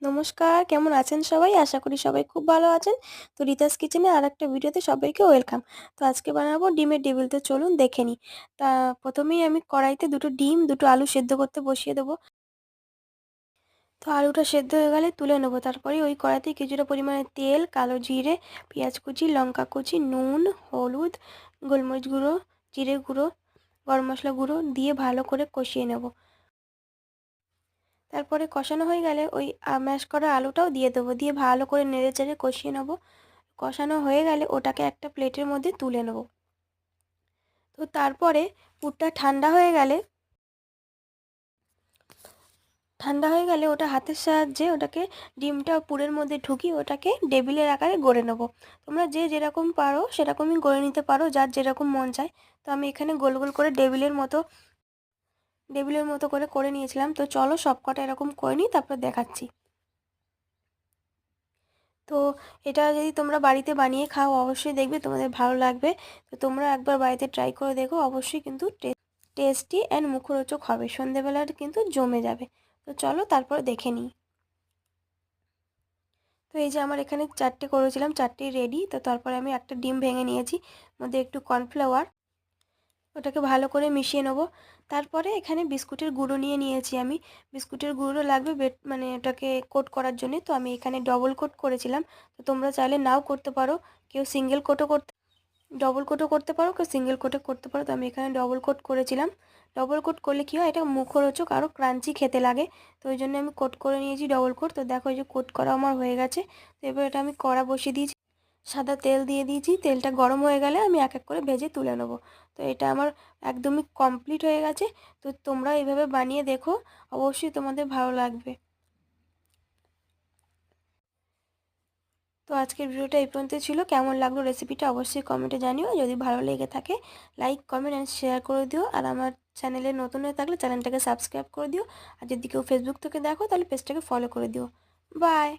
নমস্কার, কেমন আছেন সবাই? আশা করি সবাই খুব ভালো আছেন। তো রিতাস কিচেনে আরেকটা ভিডিওতে সবাইকে ওয়েলকাম। তো আজকে বানাবো ডিমের ডেভিল। তো চলুন দেখে নিই। তা ১ম এই আমি কড়াইতে ২ টো ডিম, ২ টো আলু সেদ্ধ করতে বসিয়ে দেবো। তো আলুটা সেদ্ধ হয়ে গেলে তুলে নেবো। তারপরে ওই কড়াইতেই কিছুটা পরিমাণে তেল, কালো জিরে, পেঁয়াজ কুচি, লঙ্কা কুচি, নুন, হলুদ, গোলমরিচ গুঁড়ো, জিরে গুঁড়ো, গরম মশলা গুঁড়ো দিয়ে ভালো করে কষিয়ে নেব। তারপরে কষানো হয়ে গেলে ওই ম্যাশ করা আলুটাও দিয়ে দেবো, দিয়ে ভালো করে নেড়েচেড়ে কষিয়ে নেব। কষানো হয়ে গেলে ওটাকে একটা প্লেটের মধ্যে তুলে নেব। তো তারপরে পুরটা ঠান্ডা হয়ে গেলে ওটা হাতের সাহায্যে ওটাকে ডিমটা পুরের মধ্যে ঢুকিয়ে ওটাকে ডেভিলের আকারে গড়ে নেব। তোমরা যে যেরকম পারো সেরকমই গড়ে নিতে পারো, যার যেরকম মন চায়। তো আমি এখানে গোল গোল করে ডেভিলের মতো করে নিয়েছিলাম। তো চলো সবকটা এরকম করে নিই, তারপর দেখাচ্ছি। তো এটা যদি তোমরা বাড়িতে বানিয়ে খাও অবশ্যই দেখবে তোমাদের ভালো লাগবে। তো তোমরা একবার বাড়িতে ট্রাই করে দেখো, অবশ্যই কিন্তু টেস্টি অ্যান্ড মুখরোচক হবে, সন্ধেবেলার কিন্তু জমে যাবে। তো চলো তারপর দেখে নিই। তো এই যে আমার এখানে 4টে করেছিলাম, 4টেই রেডি। তো তারপরে আমি একটা ডিম ভেঙে নিয়েছি, মধ্যে একটু কর্নফ্লাওয়ার, ওটাকে ভালো করে মিশিয়ে নেব। তারপরে এখানে বিস্কুটের গুঁড়ো নিয়েছি আমি। বিস্কুটের গুঁড়ো লাগবে মানে ওটাকে কোট করার জন্য। তো আমি এখানে ডবল কোট করেছিলাম। তো তোমরা চাইলে নাও করতে পারো, কেউ সিঙ্গেল কোটও ডবল কোটও করতে পারো, কেউ সিঙ্গেল কোটও করতে পারো। তো আমি এখানে ডবল কোট করেছিলাম। ডবল কোট করলে কী হয়, এটা মুখরোচক আরও ক্রাঞ্চি খেতে লাগে। তো ওই জন্য আমি কোট করে নিয়েছি ডবল কোট। তো দেখো এই যে কোট করা আমার হয়ে গেছে। তো এবার এটা আমি কড়া বসিয়ে দিয়েছি, সাদা তেল দিয়ে দিয়েছি। তেলটা গরম হয়ে গেলে আমি এক এক করে ভেজে তুলে নেবো। তো এটা আমার একদমই কমপ্লিট হয়ে গেছে। তো তোমরা এইভাবে বানিয়ে দেখো, অবশ্যই তোমাদের ভালো লাগবে। তো আজকের ভিডিওটা এই পর্যন্ত ছিল। কেমন লাগলো রেসিপিটা অবশ্যই কমেন্টে জানিও। যদি ভালো লেগে থাকে লাইক, কমেন্ট অ্যান্ড শেয়ার করে দিও। আর আমার চ্যানেলে নতুন হয়ে থাকলে চ্যানেলটাকে সাবস্ক্রাইব করে দিও। আর যদি কেউ ফেসবুক থেকে দেখো তাহলে পেজটাকে ফলো করে দিও। বাই।